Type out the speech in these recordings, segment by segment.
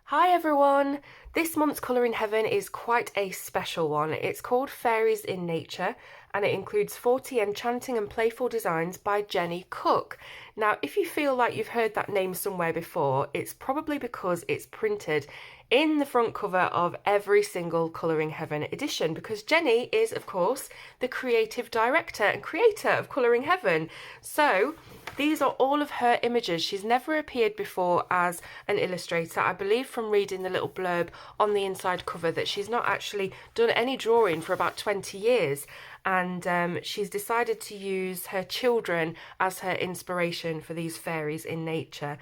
Hi everyone! This month's Colour in Heaven is quite a special one. It's called Fairies in Nature and it includes 40 enchanting and playful designs by Jenny Cook. Now, if you feel like you've heard that name somewhere before, it's probably because it's printed in the front cover of every single Colour in Heaven edition, because Jenny is, of course, the creative director and creator of Colour in Heaven. So these are all of her images. She's never appeared before as an illustrator. I believe from reading the little blurb on the inside cover that she's not actually done any drawing for about 20 years. And she's decided to use her children as her inspiration for these fairies in nature.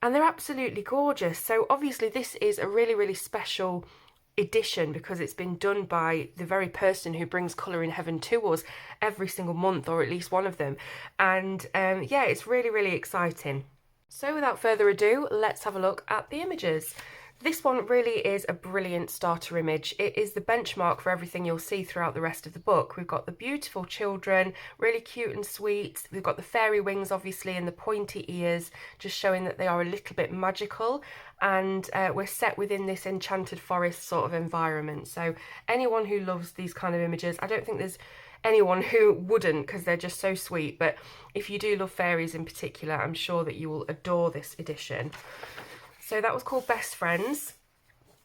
And they're absolutely gorgeous. So obviously this is a really, really special edition because it's been done by the very person who brings Colour in Heaven to us every single month, or at least one of them. And yeah, it's really, really exciting. So without further ado, let's have a look at the images. This one really is a brilliant starter image. It is the benchmark for everything you'll see throughout the rest of the book. We've got the beautiful children, really cute and sweet. We've got the fairy wings, obviously, and the pointy ears, just showing that they are a little bit magical. And we're set within this enchanted forest sort of environment. So anyone who loves these kind of images, I don't think there's anyone who wouldn't, because they're just so sweet. But if you do love fairies in particular, I'm sure that you will adore this edition. So that was called Best Friends.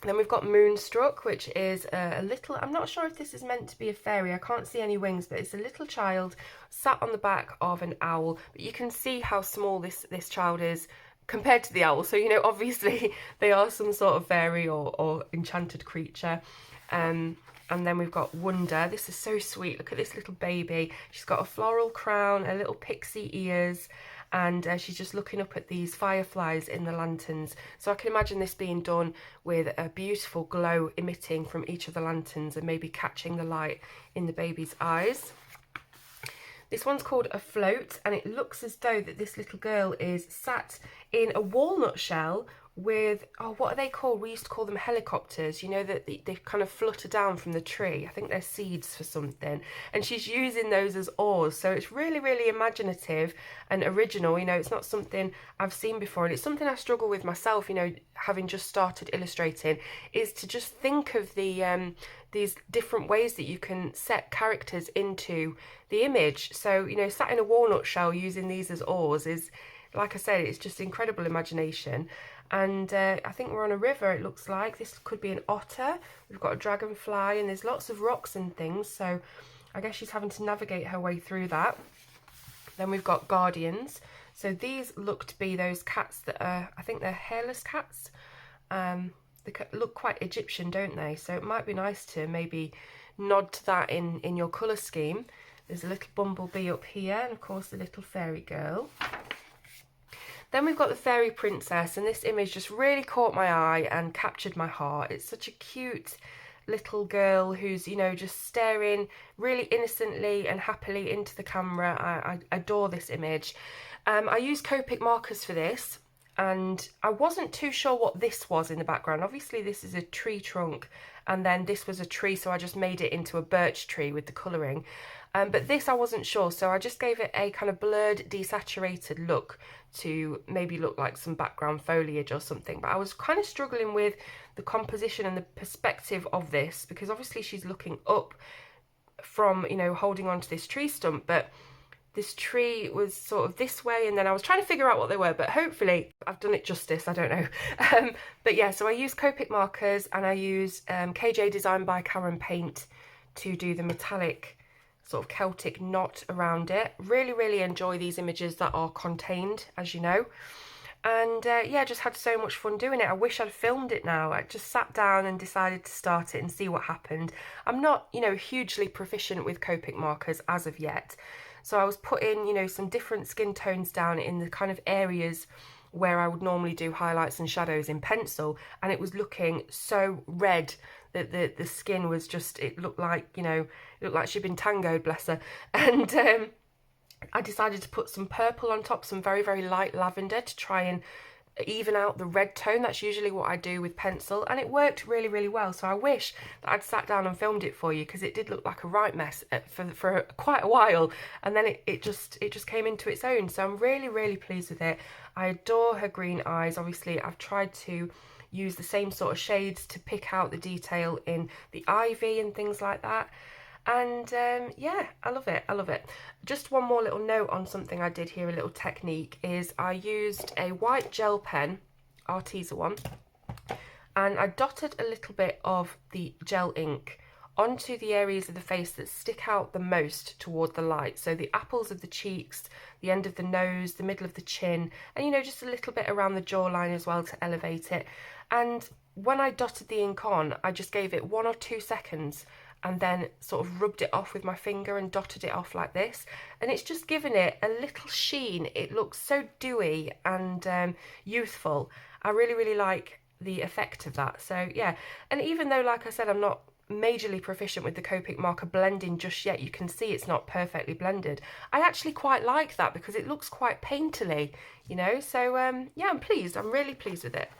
Then we've got Moonstruck, which is a little, I'm not sure if this is meant to be a fairy, I can't see any wings, but it's a little child sat on the back of an owl. But you can see how small this child is compared to the owl. So, you know, obviously they are some sort of fairy or enchanted creature. And then we've got Wonder. This is so sweet. Look at this little baby. She's got a floral crown, a little pixie ears, and she's just looking up at these fireflies in the lanterns. So I can imagine this being done with a beautiful glow emitting from each of the lanterns and maybe catching the light in the baby's eyes. This one's called Afloat, and it looks as though that this little girl is sat in a walnut shell with, oh, what are they called? We used to call them helicopters, you know, that they kind of flutter down from the tree. I think they're seeds for something. And she's using those as oars. So it's really, really imaginative and original. You know, it's not something I've seen before. And it's something I struggle with myself, you know, having just started illustrating, is to just think of the these different ways that you can set characters into the image. So, you know, sat in a walnut shell using these as oars is, like I said, it's just incredible imagination. And I think we're on a river, it looks like. This could be an otter. We've got a dragonfly and there's lots of rocks and things. So I guess she's having to navigate her way through that. Then we've got guardians. So these look to be those cats that are, I think they're hairless cats. They look quite Egyptian, don't they? So it might be nice to maybe nod to that in your colour scheme. There's a little bumblebee up here and of course the little fairy girl. Then we've got the fairy princess, and this image just really caught my eye and captured my heart. It's such a cute little girl who's, you know, just staring really innocently and happily into the camera. I adore this image. I used Copic markers for this, and I wasn't too sure what this was in the background. Obviously this is a tree trunk, and then this was a tree, so I just made it into a birch tree with the colouring. But this I wasn't sure, so I just gave it a kind of blurred, desaturated look to maybe look like some background foliage or something. But I was kind of struggling with the composition and the perspective of this, because obviously she's looking up from, you know, holding on to this tree stump, but this tree was sort of this way, and then I was trying to figure out what they were, but hopefully I've done it justice, I don't know. But yeah, so I use Copic markers and I use KJ Design by Karen Paint to do the metallic sort of Celtic knot around it. Really, really enjoy these images that are contained, as you know. And yeah, just had so much fun doing it. I wish I'd filmed it now. I just sat down and decided to start it and see what happened. I'm not, you know, hugely proficient with Copic markers as of yet. So I was putting, you know, some different skin tones down in the kind of areas where I would normally do highlights and shadows in pencil, and it was looking so red that the skin was just, it looked like, you know, it looked like she'd been tangoed, bless her. And I decided to put some purple on top, some very, very light lavender, to try and even out the red tone. That's usually what I do with pencil, and it worked really, really well. So I wish that I'd sat down and filmed it for you, because it did look like a right mess for quite a while, and then it just came into its own. So I'm really, really pleased with it. I adore her green eyes. Obviously I've tried to use the same sort of shades to pick out the detail in the ivy and things like that. And yeah, I love it, I love it. Just one more little note on something I did here, a little technique, is I used a white gel pen, Arteza one, and I dotted a little bit of the gel ink onto the areas of the face that stick out the most toward the light. So the apples of the cheeks, the end of the nose, the middle of the chin, and you know, just a little bit around the jawline as well to elevate it. And when I dotted the ink on, I just gave it 1 or 2 seconds and then sort of rubbed it off with my finger and dotted it off like this, and it's just given it a little sheen. It looks so dewy and youthful. I really, really like the effect of that. So yeah, and even though, like I said, I'm not majorly proficient with the Copic marker blending just yet, you can see it's not perfectly blended, I actually quite like that because it looks quite painterly, you know. So yeah, I'm pleased, I'm really pleased with it.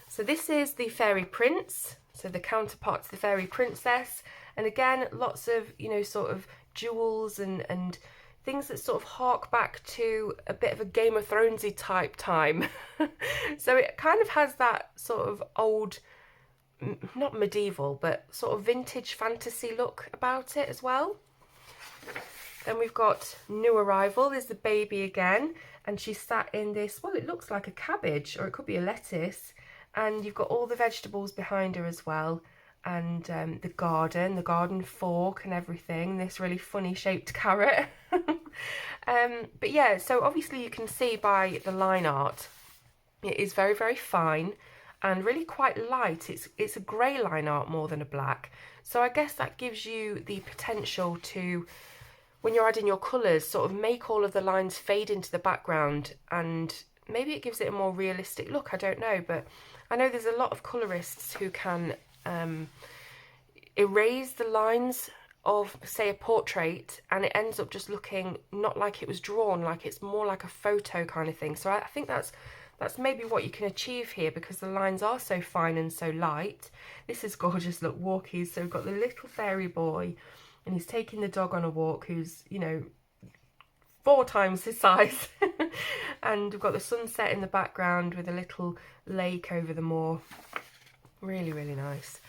So this is the Fairy Prince, so the counterpart to the Fairy Princess, and again lots of, you know, sort of jewels and things that sort of hark back to a bit of a Game of Thronesy type time. So it kind of has that sort of old, not medieval, but sort of vintage fantasy look about it as well. Then we've got New Arrival. There's the baby again, and she's sat in this, well, it looks like a cabbage, or it could be a lettuce, and you've got all the vegetables behind her as well, and the garden fork and everything, this really funny shaped carrot. But yeah, so obviously you can see by the line art, it is very, very fine and really quite light. It's a grey line art more than a black. So I guess that gives you the potential to, when you're adding your colours, sort of make all of the lines fade into the background, and maybe it gives it a more realistic look, I don't know. But I know there's a lot of colourists who can erase the lines of, say, a portrait, and it ends up just looking not like it was drawn, like it's more like a photo kind of thing. So I think that's maybe what you can achieve here, because the lines are so fine and so light. This is gorgeous, look, walkies. So we've got the little fairy boy, and he's taking the dog on a walk, who's, you know, 4 times his size. And we've got the sunset in the background with a little lake over the moor. Really, really nice.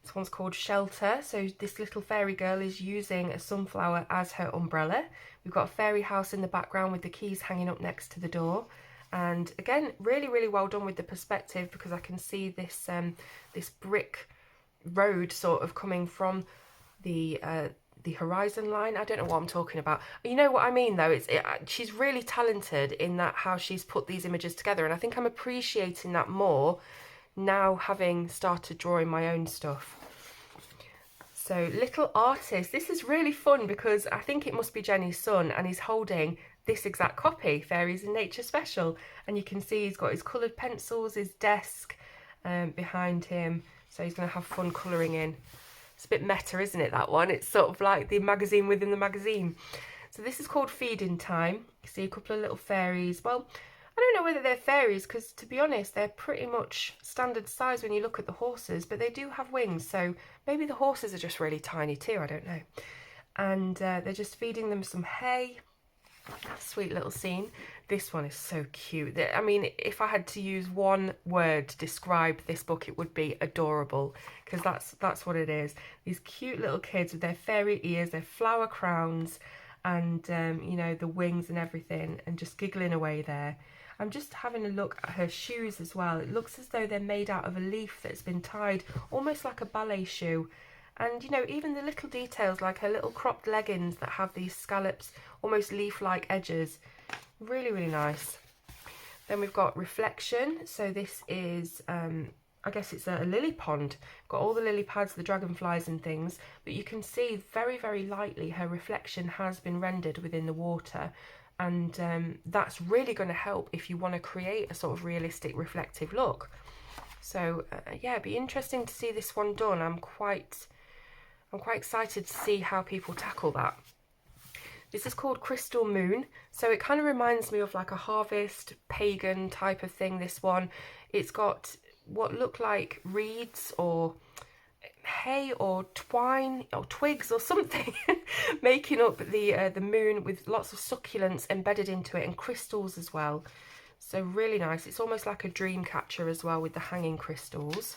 This one's called Shelter. So this little fairy girl is using a sunflower as her umbrella. We've got a fairy house in the background with the keys hanging up next to the door. And again, really, really well done with the perspective, because I can see this this brick road sort of coming from the horizon line. I don't know what I'm talking about. You know what I mean, though. She's really talented in that, how she's put these images together, and I think I'm appreciating that more now, having started drawing my own stuff. So Little Artist, this is really fun because I think it must be Jenny's son, and he's holding this exact copy, Fairies in Nature Special, and you can see he's got his coloured pencils, his desk behind him, so he's going to have fun colouring in. It's a bit meta, isn't it, that one? It's sort of like the magazine within the magazine. So this is called Feeding Time. You see a couple of little fairies. Well, I don't know whether they're fairies, because to be honest, they're pretty much standard size when you look at the horses, but they do have wings, so maybe the horses are just really tiny too, I don't know. And they're just feeding them some hay. Sweet little scene. This one is so cute. I mean, if I had to use one word to describe this book, it would be adorable, because that's what it is. These cute little kids with their fairy ears, their flower crowns, and you know, the wings and everything, and just giggling away there. I'm just having a look at her shoes as well. It looks as though they're made out of a leaf that's been tied, almost like a ballet shoe. And, you know, even the little details, like her little cropped leggings that have these scallops, almost leaf-like edges. Really, really nice. Then we've got Reflection. So this is, I guess it's a lily pond. Got all the lily pads, the dragonflies and things. But you can see very, very lightly her reflection has been rendered within the water. And that's really going to help if you want to create a sort of realistic reflective look. So yeah, it'd be interesting to see this one done. I'm quite excited to see how people tackle that. This is called Crystal Moon, so it kind of reminds me of like a harvest pagan type of thing, this one. It's got what look like reeds or hay or twine or twigs or something making up the moon, with lots of succulents embedded into it and crystals as well. So really nice. It's almost like a dream catcher as well with the hanging crystals.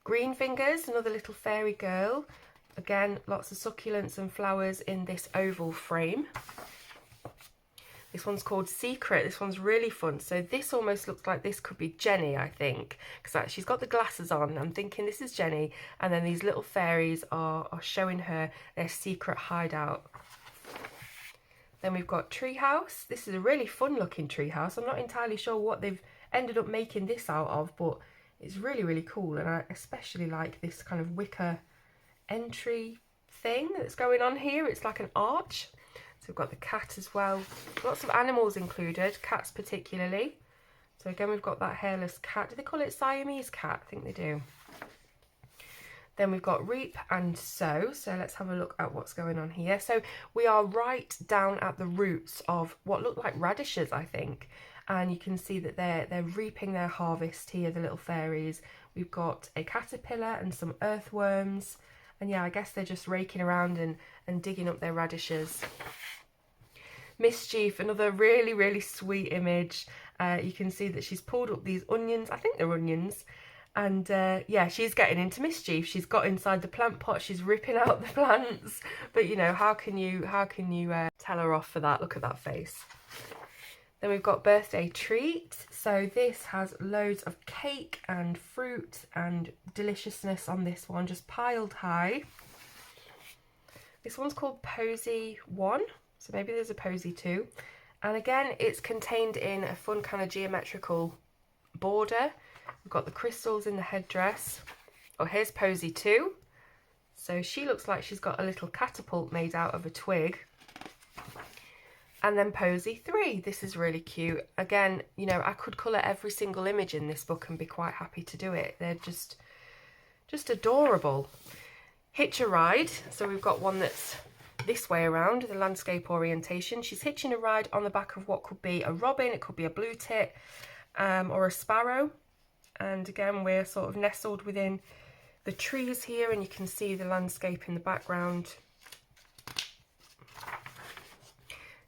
Green Fingers, another little fairy girl. Again, lots of succulents and flowers in this oval frame. This one's called Secret. This one's really fun. So this almost looks like this could be Jenny, I think, because she's got the glasses on. I'm thinking this is Jenny, and then these little fairies are showing her their secret hideout. Then we've got Treehouse. This is a really fun looking treehouse. I'm not entirely sure what they've ended up making this out of, but it's really, really cool. And I especially like this kind of wicker entry thing that's going on here. It's like an arch. So we've got the cat as well. Lots of animals included, cats particularly. So again, we've got that hairless cat. Do they call it Siamese cat? I think they do. Then we've got Reap and Sow. So let's have a look at what's going on here. So we are right down at the roots of what look like radishes, I think. And you can see that they're reaping their harvest here, the little fairies. We've got a caterpillar and some earthworms. And yeah, I guess they're just raking around and digging up their radishes. Mischief, another really, really sweet image. You can see that she's pulled up these onions. I think they're onions. And yeah, she's getting into mischief. She's got inside the plant pot. She's ripping out the plants. But you know, how can you tell her off for that? Look at that face. Then we've got Birthday Treat. So this has loads of cake and fruit and deliciousness on this one, just piled high. This one's called Posy 1. So maybe there's a Posy 2. And again, it's contained in a fun kind of geometrical border. We've got the crystals in the headdress. Oh, here's Posy 2. So she looks like she's got a little catapult made out of a twig. And then Posy 3. This is really cute. Again, you know, I could colour every single image in this book and be quite happy to do it. They're just adorable. Hitch a Ride. So we've got one that's this way around, the landscape orientation. She's hitching a ride on the back of what could be a robin, it could be a blue tit, or a sparrow. And again, we're sort of nestled within the trees here, and you can see the landscape in the background.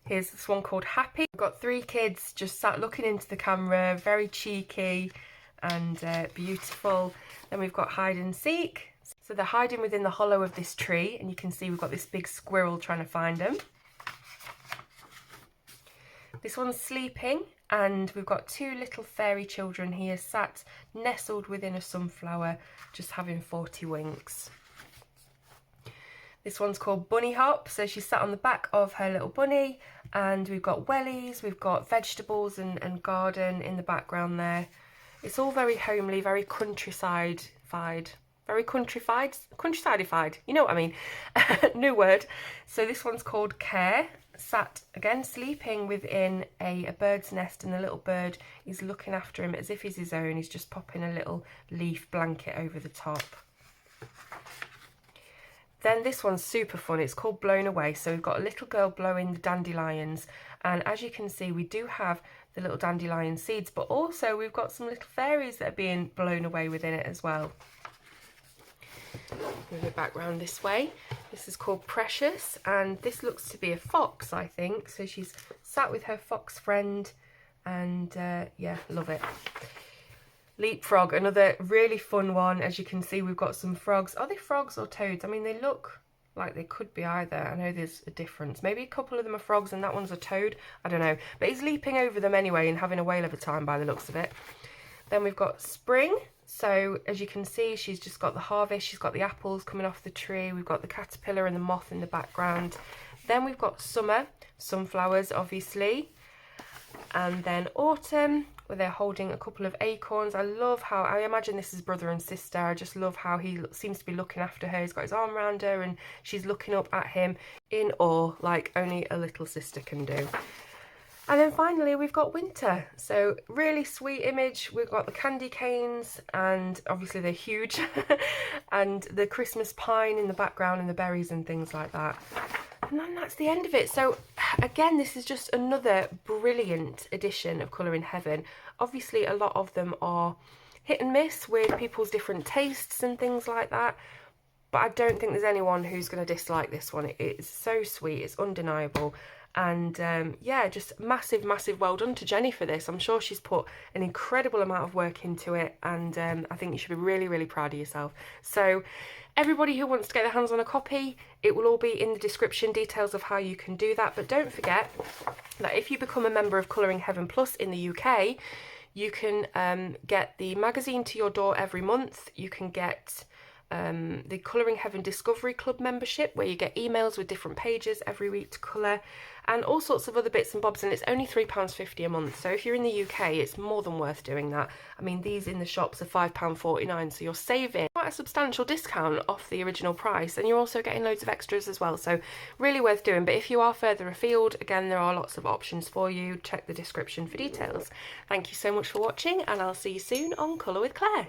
Here's this one called Happy. We've got 3 kids just sat looking into the camera, very cheeky and beautiful. Then we've got Hide and Seek. So they're hiding within the hollow of this tree, and you can see we've got this big squirrel trying to find them. This one's Sleeping, and we've got 2 little fairy children here sat nestled within a sunflower, just having 40 winks. This one's called Bunny Hop. So she's sat on the back of her little bunny, and we've got wellies, we've got vegetables and garden in the background there. It's all very homely, very countryside-fied. Very countryside-ified, you know what I mean. New word. So this one's called Care. Sat again sleeping within a bird's nest, and the little bird is looking after him as if he's his own. He's just popping a little leaf blanket over the top. Then this one's super fun. It's called Blown Away. So we've got a little girl blowing the dandelions, and as you can see, we do have the little dandelion seeds, but also we've got some little fairies that are being blown away within it as well. Move it back round this way. This is called Precious, and this looks to be a fox, I think. So she's sat with her fox friend, and yeah, love it. Leapfrog, another really fun one. As you can see, we've got some frogs. Are they frogs or toads? I mean, they look like they could be either. I know there's a difference. Maybe a couple of them are frogs and that one's a toad. I don't know. But he's leaping over them anyway and having a whale of a time by the looks of it. Then we've got Spring. So as you can see, she's just got the harvest. She's got the apples coming off the tree. We've got the caterpillar and the moth in the background. Then we've got Summer, sunflowers obviously. And then Autumn, where they're holding a couple of acorns. I love how, I imagine this is brother and sister. I just love how he seems to be looking after her. He's got his arm around her and she's looking up at him in awe, like only a little sister can do. And then finally we've got Winter. So really sweet image. We've got the candy canes, and obviously they're huge, and the Christmas pine in the background and the berries and things like that. And then that's the end of it. So again, this is just another brilliant edition of Colour in Heaven. Obviously, a lot of them are hit and miss with people's different tastes and things like that. But I don't think there's anyone who's going to dislike this one. It's so sweet, it's undeniable. And yeah, just massive, massive well done to Jenny for this. I'm sure she's put an incredible amount of work into it, and I think you should be really, really proud of yourself. So everybody who wants to get their hands on a copy, it will all be in the description, details of how you can do that. But don't forget that if you become a member of Colouring Heaven Plus in the UK, you can get the magazine to your door every month. You can get the Colouring Heaven Discovery Club membership, where you get emails with different pages every week to colour, and all sorts of other bits and bobs, and it's only £3.50 a month. So if you're in the UK, it's more than worth doing that. I mean, these in the shops are £5.49, so you're saving quite a substantial discount off the original price, and you're also getting loads of extras as well, so really worth doing. But if you are further afield, again, there are lots of options for you. Check the description for details. Thank you so much for watching, and I'll see you soon on Colour with Claire.